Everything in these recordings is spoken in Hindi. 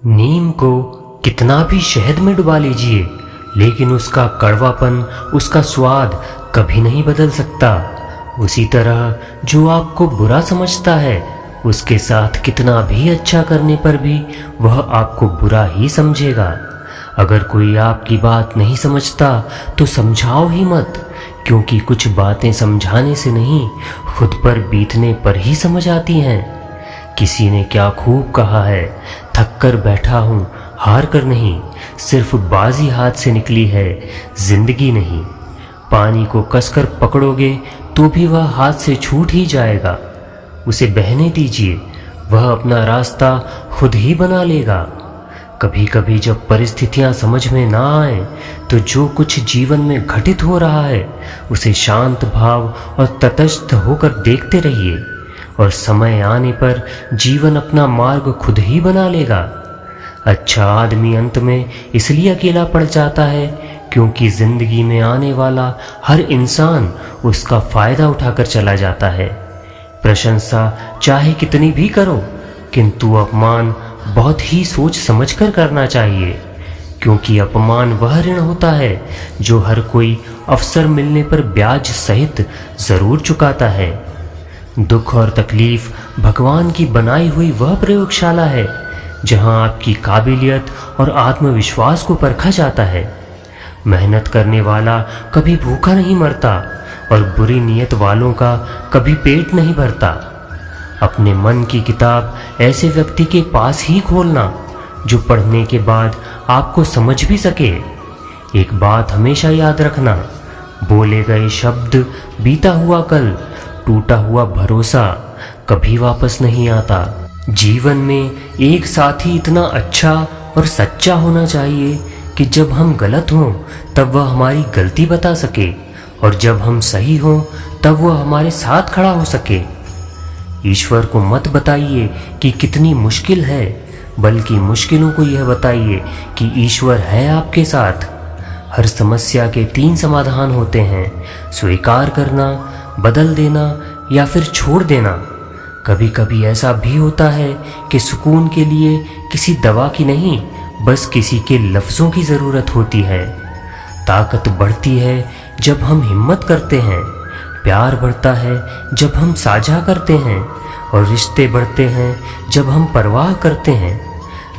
नीम को कितना भी शहद में डुबा लीजिए, लेकिन उसका कड़वापन, उसका स्वाद कभी नहीं बदल सकता। उसी तरह जो आपको बुरा समझता है, उसके साथ कितना भी अच्छा करने पर भी वह आपको बुरा ही समझेगा। अगर कोई आपकी बात नहीं समझता तो समझाओ ही मत, क्योंकि कुछ बातें समझाने से नहीं, खुद पर बीतने पर ही समझ आती हैं। किसी ने क्या खूब कहा है, थक कर बैठा हूँ, हार कर नहीं, सिर्फ बाजी हाथ से निकली है, जिंदगी नहीं। पानी को कसकर पकड़ोगे तो भी वह हाथ से छूट ही जाएगा। उसे बहने दीजिए, वह अपना रास्ता खुद ही बना लेगा। कभी कभी जब परिस्थितियां समझ में ना आए, तो जो कुछ जीवन में घटित हो रहा है उसे शांत भाव और तटस्थ होकर देखते रहिए, और समय आने पर जीवन अपना मार्ग खुद ही बना लेगा। अच्छा आदमी अंत में इसलिए अकेला पड़ जाता है क्योंकि जिंदगी में आने वाला हर इंसान उसका फायदा उठाकर चला जाता है। प्रशंसा चाहे कितनी भी करो, किंतु अपमान बहुत ही सोच समझकर करना चाहिए, क्योंकि अपमान वह ऋण होता है जो हर कोई अवसर मिलने पर ब्याज सहित जरूर चुकाता है। दुख और तकलीफ भगवान की बनाई हुई वह प्रयोगशाला है जहां आपकी काबिलियत और आत्मविश्वास को परखा जाता है। मेहनत करने वाला कभी भूखा नहीं मरता, और बुरी नीयत वालों का कभी पेट नहीं भरता। अपने मन की किताब ऐसे व्यक्ति के पास ही खोलना जो पढ़ने के बाद आपको समझ भी सके। एक बात हमेशा याद रखना, बोले गए शब्द, बीता हुआ कल, टूटा हुआ भरोसा कभी वापस नहीं आता। जीवन में एक साथी इतना अच्छा और सच्चा होना चाहिए कि जब हम गलत हों तब वह हमारी गलती बता सके, और जब हम सही हों तब वह हमारे साथ खड़ा हो सके। ईश्वर को मत बताइए कि कितनी मुश्किल है, बल्कि मुश्किलों को यह बताइए कि ईश्वर है आपके साथ। हर समस्या के 3 समाधान होते हैं: स्वीकार करना, बदल देना या फिर छोड़ देना। कभी कभी ऐसा भी होता है कि सुकून के लिए किसी दवा की नहीं, बस किसी के लफ्ज़ों की ज़रूरत होती है। ताकत बढ़ती है जब हम हिम्मत करते हैं, प्यार बढ़ता है जब हम साझा करते हैं, और रिश्ते बढ़ते हैं जब हम परवाह करते हैं।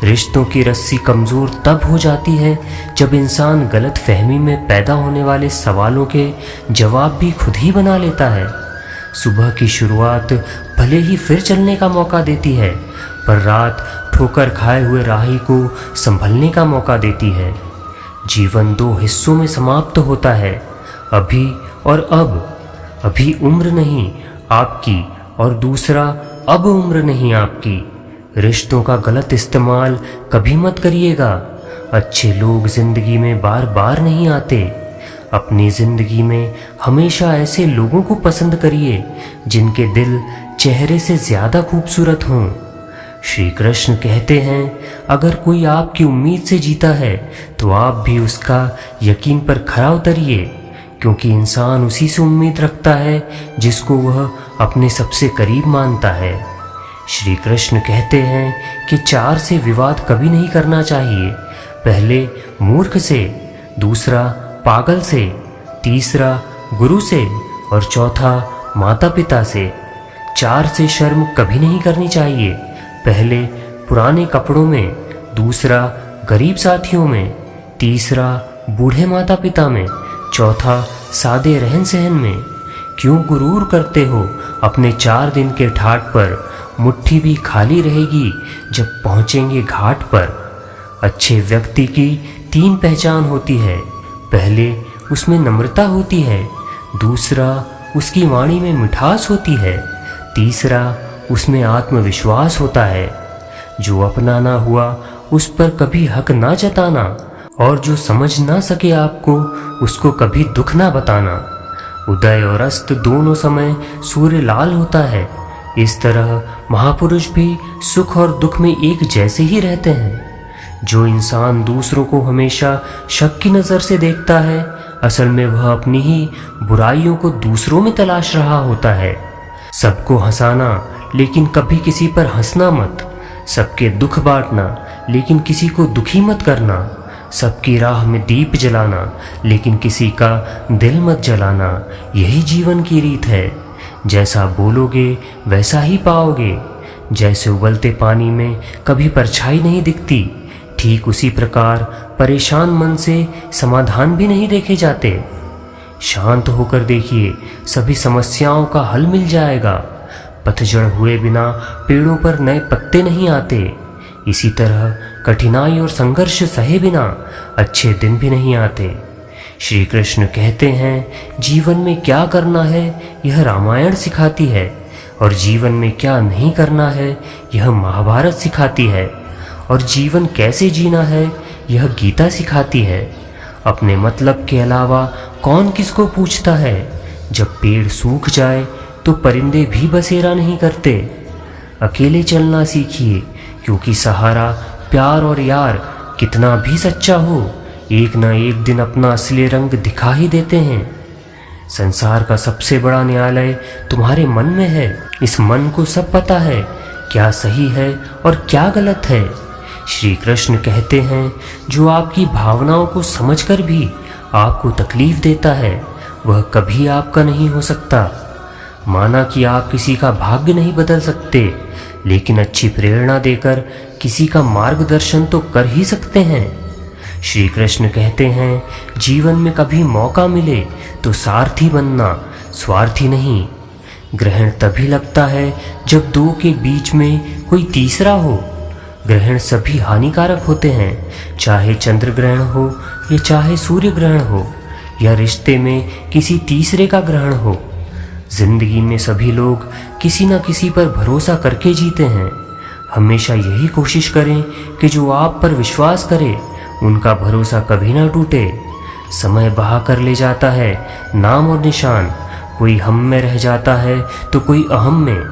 रिश्तों की रस्सी कमज़ोर तब हो जाती है जब इंसान गलत फहमी में पैदा होने वाले सवालों के जवाब भी खुद ही बना लेता है। सुबह की शुरुआत भले ही फिर चलने का मौका देती है, पर रात ठोकर खाए हुए राही को संभलने का मौका देती है। जीवन 2 हिस्सों में समाप्त होता है, अभी और अब। अभी उम्र नहीं आपकी, और दूसरा अब उम्र नहीं आपकी। रिश्तों का गलत इस्तेमाल कभी मत करिएगा। अच्छे लोग जिंदगी में बार बार नहीं आते। अपनी जिंदगी में हमेशा ऐसे लोगों को पसंद करिए जिनके दिल चेहरे से ज्यादा खूबसूरत हों। श्री कृष्ण कहते हैं, अगर कोई आपकी उम्मीद से जीता है तो आप भी उसका यकीन पर खरा उतरिए, क्योंकि इंसान उसी से उम्मीद रखता है जिसको वह अपने सबसे करीब मानता है। श्री कृष्ण कहते हैं कि 4 से विवाद कभी नहीं करना चाहिए। पहले मूर्ख से, दूसरा पागल से, तीसरा गुरु से, और चौथा माता पिता से। 4 से शर्म कभी नहीं करनी चाहिए। पहले पुराने कपड़ों में, दूसरा गरीब साथियों में, तीसरा बूढ़े माता पिता में, चौथा सादे रहन सहन में। क्यों गुरूर करते हो अपने 4 दिन के ठाट पर? मुट्ठी भी खाली रहेगी जब पहुँचेंगे घाट पर। अच्छे व्यक्ति की 3 पहचान होती है। पहले उसमें नम्रता होती है, दूसरा उसकी वाणी में मिठास होती है, तीसरा उसमें आत्मविश्वास होता है। जो अपना ना हुआ उस पर कभी हक ना जताना, और जो समझ ना सके आपको उसको कभी दुख ना बताना। उदय और अस्त दोनों समय सूर्य लाल होता है। इस तरह महापुरुष भी सुख और दुख में एक जैसे ही रहते हैं। जो इंसान दूसरों को हमेशा शक की नज़र से देखता है, असल में वह अपनी ही बुराइयों को दूसरों में तलाश रहा होता है। सबको हंसाना, लेकिन कभी किसी पर हंसना मत। सबके दुख बांटना लेकिन किसी को दुखी मत करना, सबकी राह में दीप जलाना लेकिन किसी का दिल मत जलाना, यही जीवन की रीत है। जैसा बोलोगे वैसा ही पाओगे। जैसे उबलते पानी में कभी परछाई नहीं दिखती, ठीक उसी प्रकार परेशान मन से समाधान भी नहीं देखे जाते। शांत होकर देखिए, सभी समस्याओं का हल मिल जाएगा। पतझड़ हुए बिना पेड़ों पर नए पत्ते नहीं आते। इसी तरह कठिनाई और संघर्ष सहे बिना अच्छे दिन भी नहीं आते। श्री कृष्ण कहते हैं, जीवन में क्या करना है यह रामायण सिखाती है, और जीवन में क्या नहीं करना है यह महाभारत सिखाती है, और जीवन कैसे जीना है यह गीता सिखाती है। अपने मतलब के अलावा कौन किसको पूछता है। जब पेड़ सूख जाए तो परिंदे भी बसेरा नहीं करते। अकेले चलना सीखिए, क्योंकि सहारा प्यार और यार कितना भी सच्चा हो, एक न एक दिन अपना असली रंग दिखा ही देते हैं। संसार का सबसे बड़ा न्यायालय तुम्हारे मन में है। इस मन को सब पता है क्या सही है और क्या गलत है। श्री कृष्ण कहते हैं, जो आपकी भावनाओं को समझकर भी आपको तकलीफ देता है वह कभी आपका नहीं हो सकता। माना कि आप किसी का भाग्य नहीं बदल सकते, लेकिन अच्छी प्रेरणा देकर किसी का मार्गदर्शन तो कर ही सकते हैं। श्री कृष्ण कहते हैं, जीवन में कभी मौका मिले तो सारथी बनना, स्वार्थी नहीं। ग्रहण तभी लगता है जब दो के बीच में कोई तीसरा हो। ग्रहण सभी हानिकारक होते हैं, चाहे चंद्र ग्रहण हो या चाहे सूर्य ग्रहण हो या रिश्ते में किसी तीसरे का ग्रहण हो। जिंदगी में सभी लोग किसी न किसी पर भरोसा करके जीते हैं। हमेशा यही कोशिश करें कि जो आप पर विश्वास करे उनका भरोसा कभी ना टूटे। समय बहा कर ले जाता है नाम और निशान, कोई हम में रह जाता है तो कोई अहम में।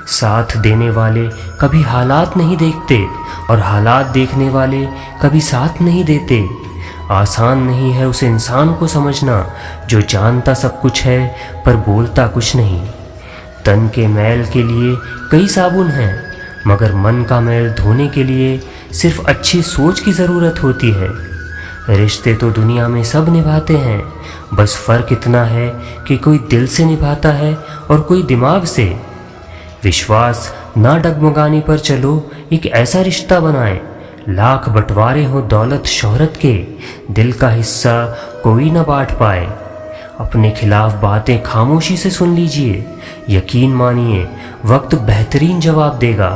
साथ देने वाले कभी हालात नहीं देखते और हालात देखने वाले कभी साथ नहीं देते। आसान नहीं है उस इंसान को समझना जो जानता सब कुछ है पर बोलता कुछ नहीं। तन के मैल के लिए कई साबुन हैं, मगर मन का मैल धोने के लिए सिर्फ अच्छी सोच की ज़रूरत होती है। रिश्ते तो दुनिया में सब निभाते हैं, बस फ़र्क इतना है कि कोई दिल से निभाता है और कोई दिमाग से। विश्वास ना डगमगाने पर चलो एक ऐसा रिश्ता बनाएं, लाख बंटवारे हो दौलत शोहरत के, दिल का हिस्सा कोई ना बांट पाए। अपने खिलाफ बातें खामोशी से सुन लीजिए, यकीन मानिए वक्त बेहतरीन जवाब देगा।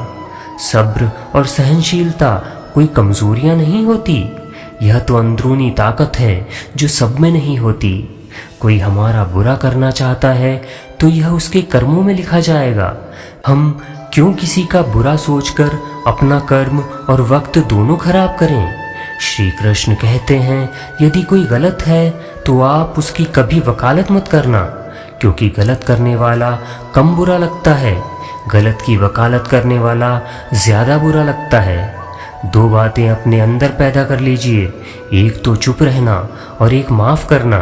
सब्र और सहनशीलता कोई कमजोरियां नहीं होती, यह तो अंदरूनी ताकत है जो सब में नहीं होती। कोई हमारा बुरा करना चाहता है तो यह उसके कर्मों में लिखा जाएगा। हम क्यों किसी का बुरा सोचकर अपना कर्म और वक्त दोनों खराब करें। श्री कृष्ण कहते हैं, यदि कोई गलत है तो आप उसकी कभी वकालत मत करना, क्योंकि गलत करने वाला कम बुरा लगता है, गलत की वकालत करने वाला ज़्यादा बुरा लगता है। दो बातें अपने अंदर पैदा कर लीजिए, एक तो चुप रहना और एक माफ़ करना,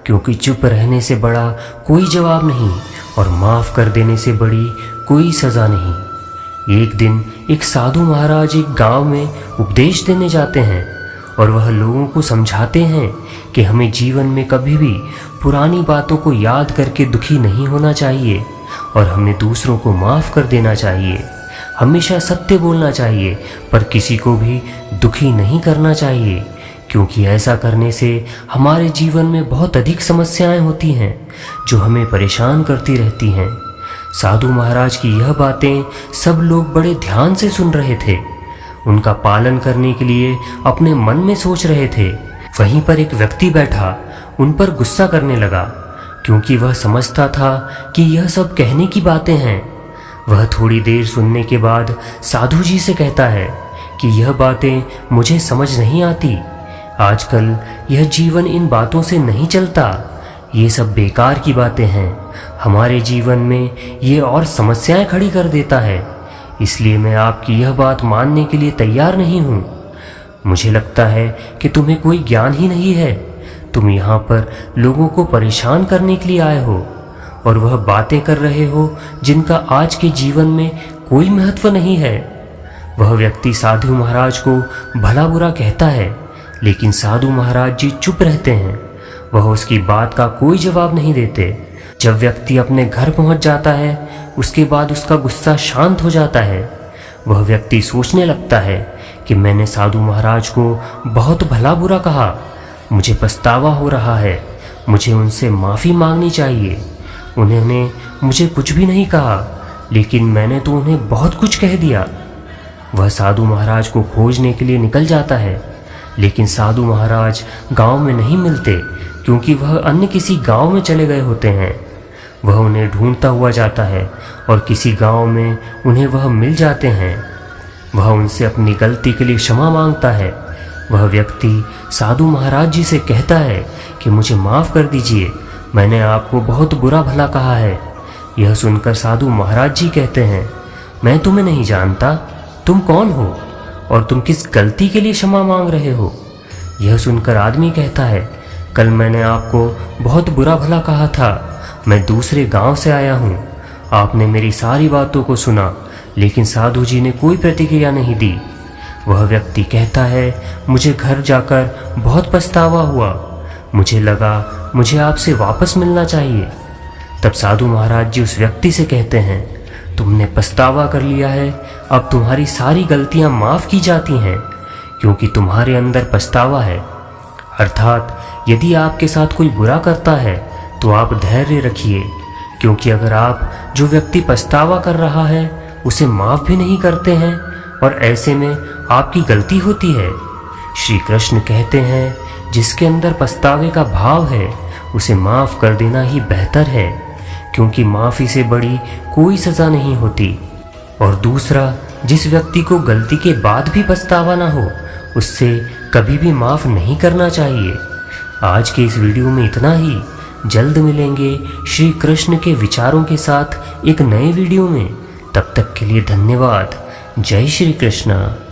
क्योंकि चुप रहने से बड़ा कोई जवाब नहीं और माफ़ कर देने से बड़ी कोई सज़ा नहीं। एक दिन एक साधु महाराज एक गांव में उपदेश देने जाते हैं और वह लोगों को समझाते हैं कि हमें जीवन में कभी भी पुरानी बातों को याद करके दुखी नहीं होना चाहिए और हमें दूसरों को माफ़ कर देना चाहिए। हमेशा सत्य बोलना चाहिए पर किसी को भी दुखी नहीं करना चाहिए, क्योंकि ऐसा करने से हमारे जीवन में बहुत अधिक समस्याएं होती हैं जो हमें परेशान करती रहती हैं। साधु महाराज की यह बातें सब लोग बड़े ध्यान से सुन रहे थे, उनका पालन करने के लिए अपने मन में सोच रहे थे। वहीं पर एक व्यक्ति बैठा उन पर गुस्सा करने लगा, क्योंकि वह समझता था कि यह सब कहने की बातें हैं। वह थोड़ी देर सुनने के बाद साधु जी से कहता है कि यह बातें मुझे समझ नहीं आती। आजकल यह जीवन इन बातों से नहीं चलता, ये सब बेकार की बातें हैं। हमारे जीवन में ये और समस्याएं खड़ी कर देता है, इसलिए मैं आपकी यह बात मानने के लिए तैयार नहीं हूँ। मुझे लगता है कि तुम्हें कोई ज्ञान ही नहीं है, तुम यहाँ पर लोगों को परेशान करने के लिए आए हो और वह बातें कर रहे हो जिनका आज के जीवन में कोई महत्व नहीं है। वह व्यक्ति साधु महाराज को भला बुरा कहता है, लेकिन साधु महाराज जी चुप रहते हैं। वह उसकी बात का कोई जवाब नहीं देते। जब व्यक्ति अपने घर पहुंच जाता है, उसके बाद उसका गुस्सा शांत हो जाता है। वह व्यक्ति सोचने लगता है कि मैंने साधु महाराज को बहुत भला बुरा कहा, मुझे पछतावा हो रहा है, मुझे उनसे माफ़ी मांगनी चाहिए। उन्होंने मुझे कुछ भी नहीं कहा, लेकिन मैंने तो उन्हें बहुत कुछ कह दिया। वह साधु महाराज को खोजने के लिए निकल जाता है, लेकिन साधु महाराज गांव में नहीं मिलते, क्योंकि वह अन्य किसी गांव में चले गए होते हैं। वह उन्हें ढूंढता हुआ जाता है और किसी गांव में उन्हें वह मिल जाते हैं। वह उनसे अपनी गलती के लिए क्षमा मांगता है। वह व्यक्ति साधु महाराज जी से कहता है कि मुझे माफ़ कर दीजिए, मैंने आपको बहुत बुरा भला कहा है। यह सुनकर साधु महाराज जी कहते हैं, मैं तुम्हें नहीं जानता, तुम कौन हो और तुम किस गलती के लिए क्षमा मांग रहे हो। यह सुनकर आदमी कहता है, कल मैंने आपको बहुत बुरा भला कहा था, मैं दूसरे गांव से आया हूँ। आपने मेरी सारी बातों को सुना, लेकिन साधु जी ने कोई प्रतिक्रिया नहीं दी। वह व्यक्ति कहता है, मुझे घर जाकर बहुत पछतावा हुआ, मुझे लगा मुझे आपसे वापस मिलना चाहिए। तब साधु महाराज जी उस व्यक्ति से कहते हैं, तुमने पछतावा कर लिया है, अब तुम्हारी सारी गलतियां माफ़ की जाती हैं, क्योंकि तुम्हारे अंदर पछतावा है। अर्थात यदि आपके साथ कोई बुरा करता है तो आप धैर्य रखिए, क्योंकि अगर आप जो व्यक्ति पछतावा कर रहा है उसे माफ़ भी नहीं करते हैं और ऐसे में आपकी गलती होती है। श्री कृष्ण कहते हैं, जिसके अंदर पछतावे का भाव है उसे माफ़ कर देना ही बेहतर है, क्योंकि माफ़ी से बड़ी कोई सज़ा नहीं होती। और दूसरा, जिस व्यक्ति को गलती के बाद भी पछतावा ना हो, उससे कभी भी माफ़ नहीं करना चाहिए। आज के इस वीडियो में इतना ही। जल्द मिलेंगे श्री कृष्ण के विचारों के साथ एक नए वीडियो में। तब तक के लिए धन्यवाद। जय श्री कृष्ण।